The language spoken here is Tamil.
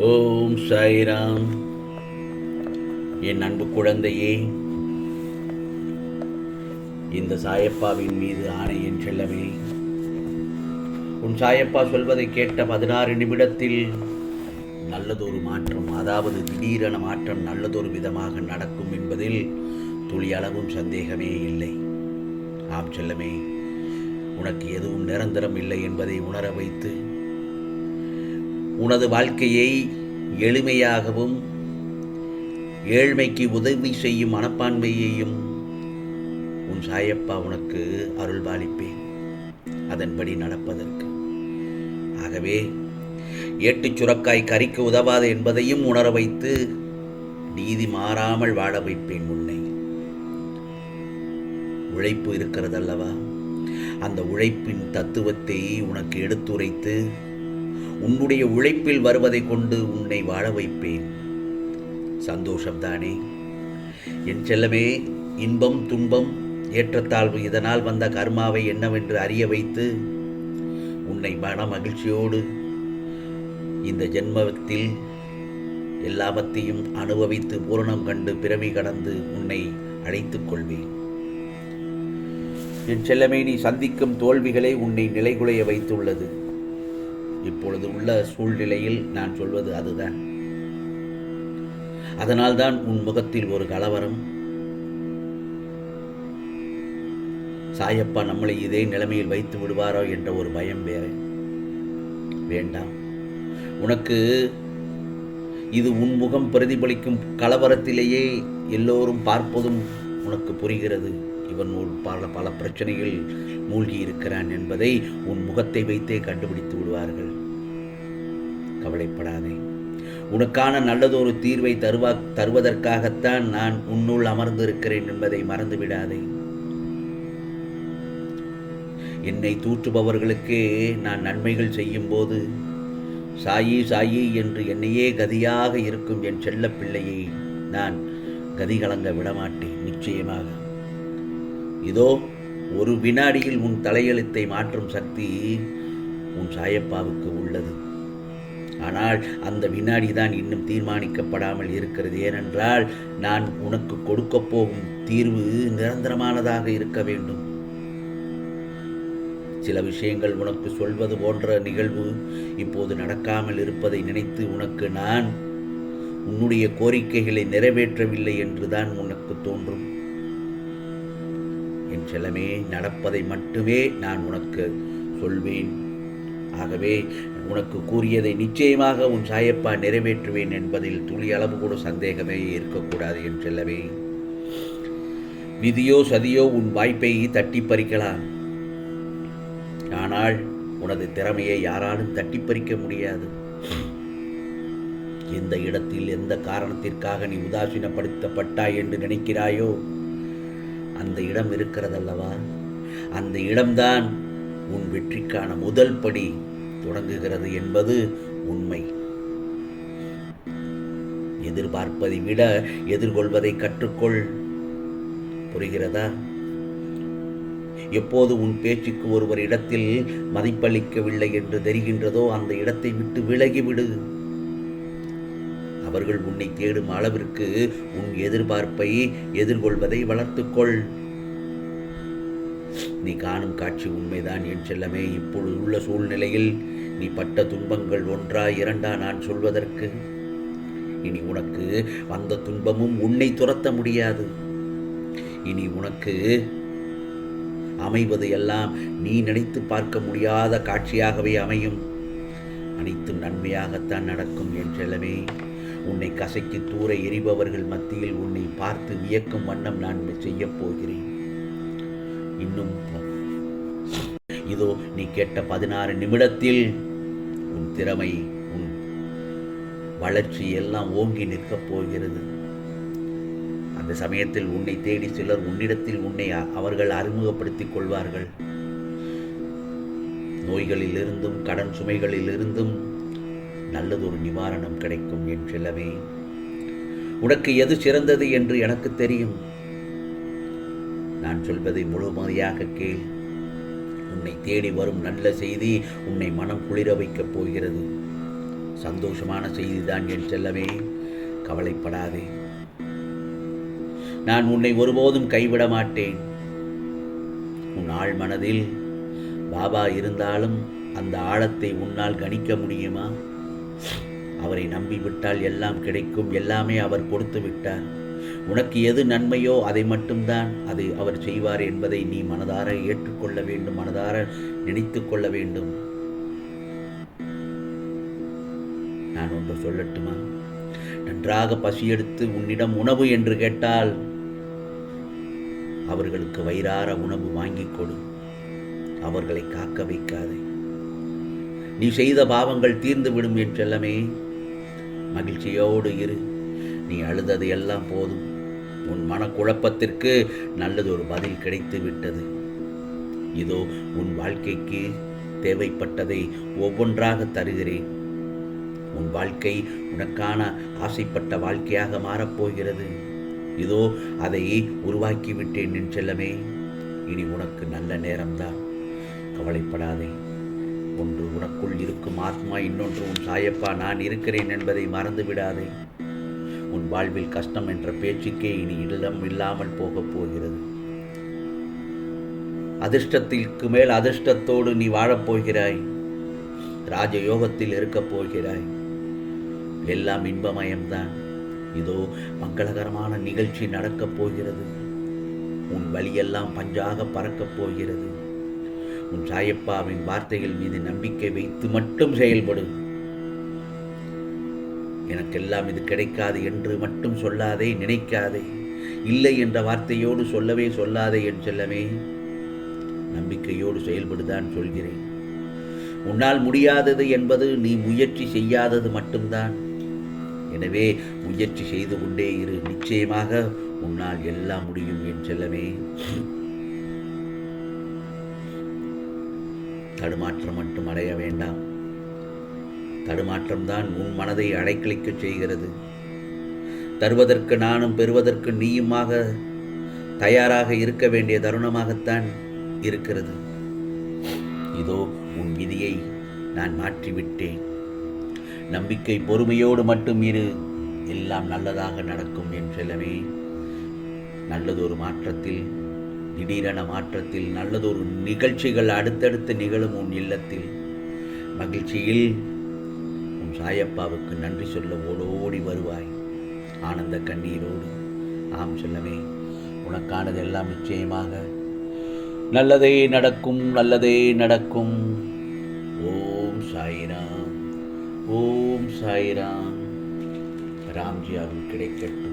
ஓம் சாய்ராம். என் அன்பு குழந்தையே, இந்த சாயப்பாவின் மீது ஆணை என் செல்லமே. உன் சாயப்பா சொல்வதை கேட்ட 16 நிமிடத்தில் நல்லதொரு மாற்றம், அதாவது திடீரென மாற்றம் நல்லதொரு விதமாக நடக்கும் என்பதில் துளி அளவும் சந்தேகமே இல்லை. ஆம் செல்லமே, உனக்கு எதுவும் நிரந்தரம் இல்லை என்பதை உணர வைத்து உனது வாழ்க்கையை எளிமையாகவும் ஏழ்மைக்கு உதவி செய்யும் மனப்பான்மையையும் உன் சாயப்பா உனக்கு அருள்பாலிப்பேன், அதன்படி நடப்பதற்கு. ஆகவே ஏட்டுச் சுரக்காய் கறிக்கு உதவாது என்பதையும் உணர வைத்து நீதி மாறாமல் வாழ வைப்பேன் உன்னை. உழைப்பு இருக்கிறதல்லவா, அந்த உழைப்பின் தத்துவத்தை உனக்கு எடுத்துரைத்து உன்னுடைய உழைப்பில் வருவதை கொண்டு உன்னை வாழ வைப்பேன். சந்தோஷம்தானே என் செல்லமே? இன்பம் துன்பம் ஏற்றத்தாழ்வு இதனால் வந்த கர்மாவை என்னவென்று அறிய வைத்து உன்னை மன மகிழ்ச்சியோடு இந்த ஜென்மத்தில் எல்லாவற்றையும் அனுபவித்து பூரணம் கண்டு பிறவி கடந்து உன்னை அழைத்துக் கொள்வேன். என் செல்லமே, நீ சந்திக்கும் தோல்விகளை உன்னை நிலைகுலைய வைத்துள்ளது. இப்பொழுது உள்ள சூழ்நிலையில் நான் சொல்வது அதுதான். அதனால்தான் உன் முகத்தில் ஒரு கலவரம். சாயப்பா நம்மளை இதே நிலைமையில் வைத்து விடுவாரோ என்ற ஒரு பயம் வேற. வேண்டாம், உனக்கு இது உன் முகம் பிரதிபலிக்கும் கலவரத்திலேயே எல்லோரும் பார்ப்பதும் உனக்கு புரிகிறது. இவன் பல பிரச்சனைகள் மூழ்கி இருக்கிறான் என்பதை உன் முகத்தை வைத்தே கண்டுபிடித்து விடுவார்கள். கவலைப்படாதே, உனக்கான நல்லதொரு தீர்வை தருவதற்காகத்தான் நான் உன்னுள் அமர்ந்திருக்கிறேன் என்பதை மறந்துவிடாதே. என்னை தூற்றுபவர்களுக்கே நான் நன்மைகள் செய்யும் போது சாயி சாயி என்று என்னையே கதியாக இருக்கும் என் செல்ல பிள்ளையை நான் கதி கலங்க விடமாட்டேன். நிச்சயமாக இதோ ஒரு வினாடியில் உன் தலையெழுத்தை மாற்றும் சக்தி உன் சாயப்பாவுக்கு உள்ளது. ஆனால் அந்த வினாடி தான் இன்னும் தீர்மானிக்கப்படாமல் இருக்கிறது. ஏனென்றால் நான் உனக்கு கொடுக்கப் போகும் தீர்வு நிரந்தரமானதாக இருக்க வேண்டும். சில விஷயங்கள் உனக்கு சொல்வது போன்ற நிகழ்வு இப்போது நடக்காமல் இருப்பதை நினைத்து உனக்கு நான் உன்னுடைய கோரிக்கைகளை நிறைவேற்றவில்லை என்றுதான் உனக்கு தோன்றும். என் செல்லமே, நடப்பதை மட்டுமே நான் உனக்கு சொல்வேன். ஆகவே உனக்கு கூறியதை நிச்சயமாக உன் சாயப்பா நிறைவேற்றுவேன் என்பதில் துளி அளவு கூட சந்தேகமே இருக்கக்கூடாது. என் செல்லவே, விதியோ சதியோ உன் வாய்ப்பை தட்டி பறிக்கலாம். ஆனால் உனது திறமையை யாராலும் தட்டி பறிக்க முடியாது. எந்த இடத்தில் எந்த காரணத்திற்காக நீ உதாசீனப்படுத்தப்பட்டாய் என்று நினைக்கிறாயோ அந்த இடம் இருக்கிறதல்லவா, அந்த இடம்தான் உன் வெற்றிக்கான முதல் படி தொடங்குகிறது என்பது உண்மை. எதிர்பார்ப்பதை விட எதிர்கொள்வதை கற்றுக்கொள். புரிகிறதா? எப்போது உன் பேச்சுக்கு ஒருவர் இடத்தில் மதிப்பளிக்கவில்லை என்று தெரிகின்றதோ அந்த இடத்தை விட்டு விலகிவிடு. அவர்கள் உன்னை தேடும் அளவிற்கு உன் எதிர்பார்ப்பை எதிர்கொள்வதை வளர்த்துக்கொள். நீ காணும் காட்சி உண்மைதான் என் செல்லமே. இப்பொழுது உள்ள சூழ்நிலையில் நீ பட்ட துன்பங்கள் ஒன்றா இரண்டா நான் சொல்வதற்கு? இனி உனக்கு வந்த துன்பமும் உன்னை துரத்த முடியாது. இனி உனக்கு அமைவது எல்லாம் நீ நினைத்து பார்க்க முடியாத காட்சியாகவே அமையும். அனைத்தும் நன்மையாகத்தான் நடக்கும் என் செல்லமே. உன்னை கசைக்கு தூர எரிபவர்கள் மத்தியில் உன்னை பார்த்து வியக்கும் வண்ணம் நான் செய்யப் போகிறேன். இன்னும் இதோ நீ கேட்ட 16 நிமிடத்தில் உன் திறமை, உன் வளர்ச்சி எல்லாம் ஓங்கி நிற்கப் போகிறது. அந்த சமயத்தில் உன்னை தேடி சிலர் உன்னிடத்தில் உன்னை அவர்கள் அறிமுகப்படுத்திக் கொள்வார்கள். நோய்களிலிருந்தும் கடன் சுமைகளிலிருந்தும் நல்லதொரு நிவாரணம் கிடைக்கும் என் செல்லமே. உனக்கு எது சிறந்தது என்று எனக்கு தெரியும். நான் சொல்வதை முழுமையாக கேள். உன்னை தேடி வரும் நல்ல செய்தி உன்னை மனம் குளிர வைக்கப் போகிறது. சந்தோஷமான செய்திதான் என் செல்லமே. கவலைப்படாதே, நான் உன்னை ஒருபோதும் கைவிட மாட்டேன். உன் ஆழ் மனதில் பாபா இருந்தாலும் அந்த ஆழத்தை உன்னால் கணிக்க முடியுமா? அவரை நம்பிவிட்டால் எல்லாம் கிடைக்கும். எல்லாமே அவர் கொடுத்து விட்டார். உனக்கு எது நன்மையோ அதை மட்டும்தான் அதை அவர் செய்வார் என்பதை நீ மனதார ஏற்றுக்கொள்ள வேண்டும், மனதார நினைத்து கொள்ள வேண்டும். நான் ஒன்று சொல்லட்டுமா? நன்றாக பசியெடுத்து உன்னிடம் உணவு என்று கேட்டால் அவர்களுக்கு வயிறார உணவு வாங்கிக் கொடு. அவர்களை காக்க வைக்காதே. நீ செய்த பாவங்கள் தீர்ந்துவிடும் என் செல்லமே. மகிழ்ச்சியோடு இரு. நீ அழுதது எல்லாம் போதும். உன் மனக்குழப்பத்திற்கு நல்லதொரு பதில் கிடைத்து விட்டது. இதோ உன் வாழ்க்கைக்கு தேவைப்பட்டதை ஒவ்வொன்றாக தருகிறேன். உன் வாழ்க்கை உனக்கான ஆசைப்பட்ட வாழ்க்கையாக மாறப்போகிறது. இதோ அதை உருவாக்கிவிட்டேன் என் செல்லமே. இனி உனக்கு நல்ல நேரம்தான். கவலைப்படாதே. ஒன்று உனக்குள் இருக்கும் ஆத்மா, இன்னொன்று உன் சாயப்பா நான் இருக்கிறேன் என்பதை மறந்து விடாதே. உன் வாழ்வில் கஷ்டம் என்ற பேச்சுக்கே இனி இடம் இல்லாமல் போகப் போகிறது. அதிர்ஷ்டத்திற்கு மேல் அதிர்ஷ்டத்தோடு நீ வாழப்போகிறாய். ராஜயோகத்தில் இருக்கப் போகிறாய். எல்லாம் இன்பமயம்தான். இதோ மங்களகரமான நிகழ்ச்சி நடக்கப் போகிறது. உன் வழியெல்லாம் பஞ்சாக பறக்கப் போகிறது. உன் சாயப்பாவின் வார்த்தைகள் மீது நம்பிக்கை வைத்து மட்டும் செயல்படு. எனக்கெல்லாம் இது கிடைக்காது என்று மட்டும் சொல்லாதே, நினைக்காதே. இல்லை என்ற வார்த்தையோடு சொல்லவே சொல்லாதே என் செல்லமே. நம்பிக்கையோடு செயல்படுதான் சொல்கிறேன். உன்னால் முடியாதது என்பது நீ முயற்சி செய்யாதது மட்டும்தான். எனவே முயற்சி செய்து கொண்டே இரு. நிச்சயமாக உன்னால் எல்லாம் முடியும் என் செல்லமே. தடுமாற்றம் மட்டும் அடைய வேண்டாம். தடுமாற்றம்தான் உன் மனதை அடைக்கழிக்கச் செய்கிறது. தருவதற்கு நானும் பெறுவதற்கு நீயுமாக தயாராக இருக்க வேண்டிய தருணமாகத்தான் இருக்கிறது. இதோ உன் விதியை நான் மாற்றிவிட்டேன். நம்பிக்கை பொறுமையோடு மட்டும் இரு. எல்லாம் நல்லதாக நடக்கும் என் செல்லமே. நல்லதொரு மாற்றத்தில், திடீரென மாற்றத்தில் நல்லதொரு நிகழ்ச்சிகள் அடுத்தடுத்து நிகழும் உன் இல்லத்தில். மகிழ்ச்சியில் உன் சாயப்பாவுக்கு நன்றி சொல்ல ஓடோடி வருவாய், ஆனந்த கண்ணீரோடு. ஆம் செல்லமே, உனக்கானதெல்லாம் நிச்சயமாக நல்லதே நடக்கும், நல்லதே நடக்கும். ஓம் சாய்ராம், ஓம் சாய்ராம். ராம்ஜி அருள் கிடைக்கட்டும்.